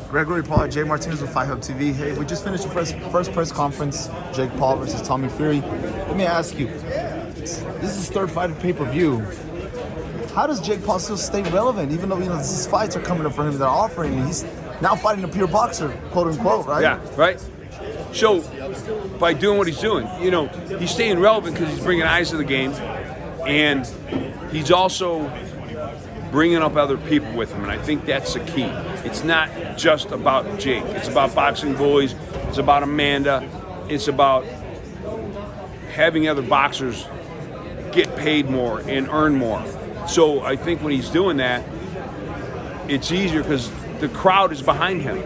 Gregory Paul, Jay Martinez with Fight Hub TV. Hey, we just finished the first press conference, Jake Paul versus Tommy Fury. Let me ask you, this is his third fight of pay-per-view. How does Jake Paul still stay relevant, even though these fights are coming up for him, they're offering him? He's now fighting a pure boxer, quote unquote, right? Yeah, right. So by doing what he's doing, he's staying relevant because he's bringing eyes to the game, and he's also bringing up other people with him, and I think that's the key. It's not just about Jake. It's about Boxing Bullies. It's about Amanda. It's about having other boxers get paid more and earn more. So I think when he's doing that, it's easier because the crowd is behind him.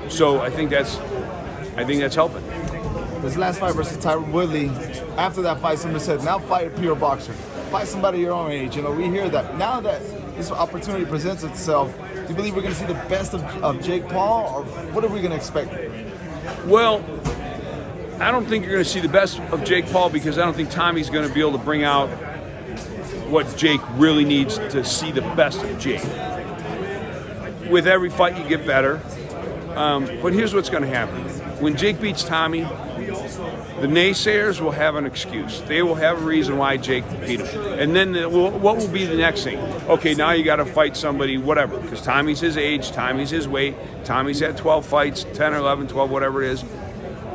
So I think that's helping. His last fight versus Tyron Woodley, after that fight, somebody said, now fight a pure boxer. Fight somebody your own age. We hear that. Now that this opportunity presents itself, do you believe we're going to see the best of Jake Paul, or what are we going to expect? Well, I don't think you're going to see the best of Jake Paul because I don't think Tommy's going to be able to bring out what Jake really needs to see the best of Jake. With every fight, you get better. But here's what's going to happen. When Jake beats Tommy, the naysayers will have an excuse. They will have a reason why Jake beat him. And then what will be the next thing? Okay, now you got to fight somebody, whatever, because Tommy's his age, Tommy's his weight, Tommy's had 12 fights, 10 or 11, 12, whatever it is.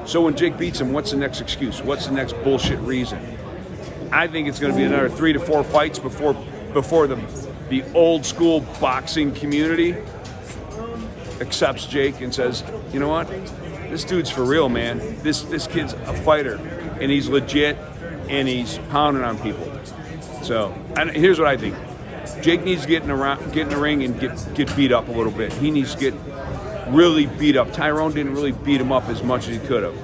So when Jake beats him, what's the next excuse? What's the next bullshit reason? I think it's going to be another 3 to 4 fights before the old school boxing community accepts Jake and says, you know what? This dude's for real, man. This kid's a fighter, and he's legit, and he's pounding on people. So, and here's what I think: Jake needs to get in the ring and get beat up a little bit. He needs to get really beat up. Tyrone didn't really beat him up as much as he could have.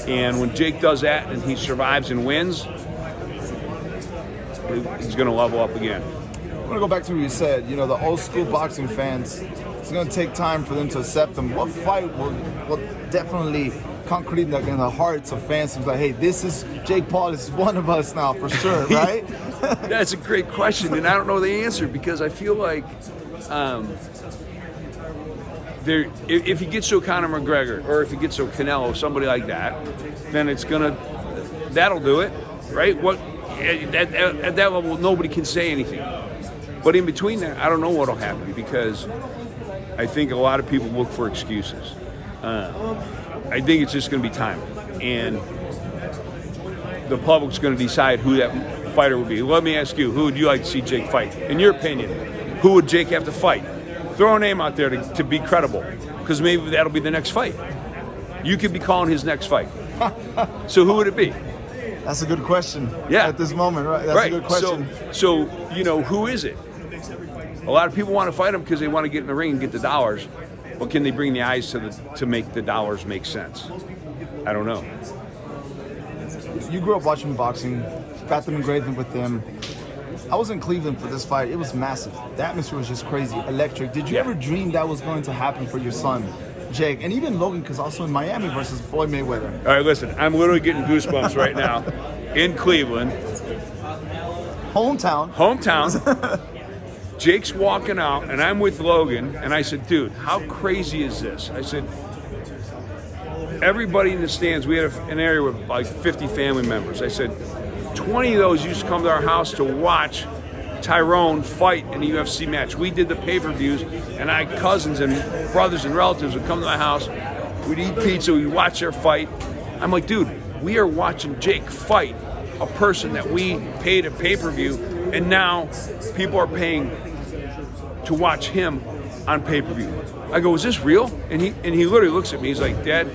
And when Jake does that and he survives and wins, he's going to level up again. I want to go back to what you said. The old school boxing fans, it's going to take time for them to accept them. What fight will definitely concrete in the hearts of fans to be like, hey, this is Jake Paul, this is one of us now for sure, right? That's a great question, and I don't know the answer because I feel like if he gets to Conor McGregor or if he gets to Canelo, somebody like that, then that'll do it, right? At that level, nobody can say anything. But in between that, I don't know what'll happen because I think a lot of people look for excuses. I think it's just going to be time, and the public's going to decide who that fighter would be. Let me ask you, who would you like to see Jake fight? In your opinion, who would Jake have to fight? Throw a name out there to be credible, because maybe that'll be the next fight. You could be calling his next fight. So who would it be? That's a good question. Yeah. At this moment, right? That's a good question. So who is it? A lot of people want to fight him because they want to get in the ring and get the dollars. But can they bring the eyes to make the dollars make sense? I don't know. You grew up watching boxing, got them engraved with them. I was in Cleveland for this fight. It was massive. The atmosphere was just crazy, electric. Did you ever dream that was going to happen for your son, Jake, and even Logan, because also in Miami versus Floyd Mayweather? All right, listen, I'm literally getting goosebumps right now in Cleveland. Hometown. Jake's walking out, and I'm with Logan, and I said, dude, how crazy is this? I said, everybody in the stands, we had an area with like 50 family members. I said, 20 of those used to come to our house to watch Tyrone fight in a UFC match. We did the pay-per-views, and I had cousins and brothers and relatives would come to my house. We'd eat pizza, we'd watch their fight. I'm like, dude, we are watching Jake fight a person that we paid a pay-per-view, and now people are paying to watch him on pay-per-view. I go, is this real? And he literally looks at me, he's like, Dad,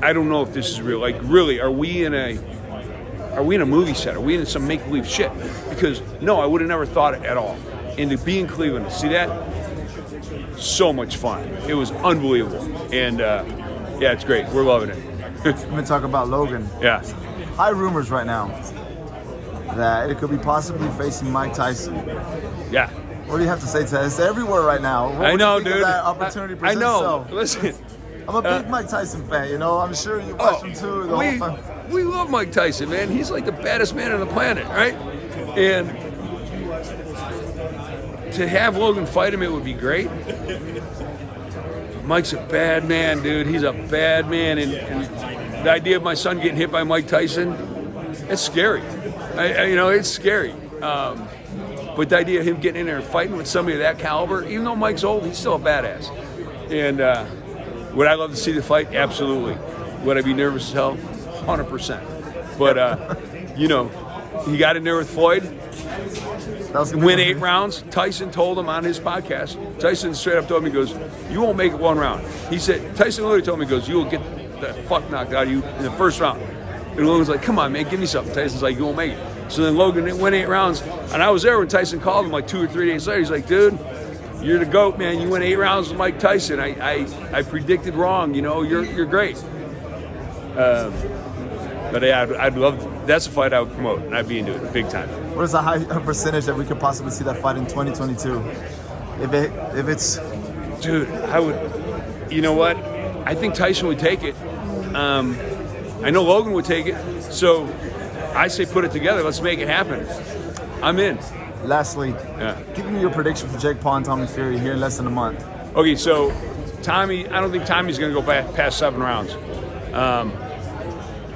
I don't know if this is real. Like, really, are we in a movie set? Are we in some make-believe shit? Because, no, I would have never thought it at all. And to be in Cleveland, to see that, so much fun. It was unbelievable. And, yeah, it's great. We're loving it. Let me talk about Logan. Yeah. High rumors right now that it could be possibly facing Mike Tyson. Yeah. What do you have to say to that? It's everywhere right now. What I know, do you think dude. of that opportunity presents I know. itself? Listen. I'm a big Mike Tyson fan, I'm sure you watch him too. The whole time. We love Mike Tyson, man. He's like the baddest man on the planet, right? And to have Logan fight him, it would be great. Mike's a bad man, dude. He's a bad man, and the idea of my son getting hit by Mike Tyson, it's scary. It's scary. But the idea of him getting in there and fighting with somebody of that caliber, even though Mike's old, he's still a badass. And would I love to see the fight? Absolutely. Would I be nervous as hell? 100%. But, he got in there with Floyd, win 8 rounds. Tyson told him on his podcast, Tyson straight up told me, he goes, you won't make it 1 round. He said, Tyson literally told me, he goes, you will get the fuck knocked out of you in the first round. And Logan's like, come on, man, give me something. Tyson's like, you won't make it. So then Logan went 8 rounds, and I was there when Tyson called him like 2 or 3 days later. He's like, dude, you're the GOAT, man. You went 8 rounds with Mike Tyson. I predicted wrong. You're great. But yeah, I'd love. That's a fight I would promote, and I'd be into it big time. What is the high percentage that we could possibly see that fight in 2022? If it's, dude, I would. You know what? I think Tyson would take it. I know Logan would take it. So I say put it together. Let's make it happen. I'm in. Lastly, give me your prediction for Jake Paul and Tommy Fury here in less than a month. Okay, so Tommy, I don't think Tommy's going to go past 7 rounds.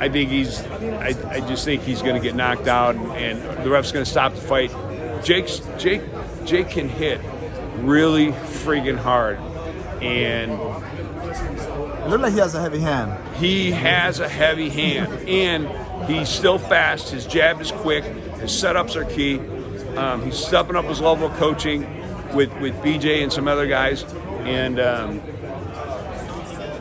I think I just think he's going to get knocked out, and the ref's going to stop the fight. Jake can hit really friggin' hard, and it looks like he has a heavy hand. He has a heavy hand, and he's still fast. His jab is quick. His setups are key. He's stepping up his level of coaching with BJ and some other guys, and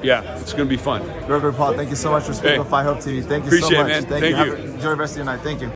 it's going to be fun. Gregory Paul, thank you so much for speaking on Fight Hope TV. Thank you so much. Appreciate it, man. Thank you. Enjoy the rest of your night. Thank you.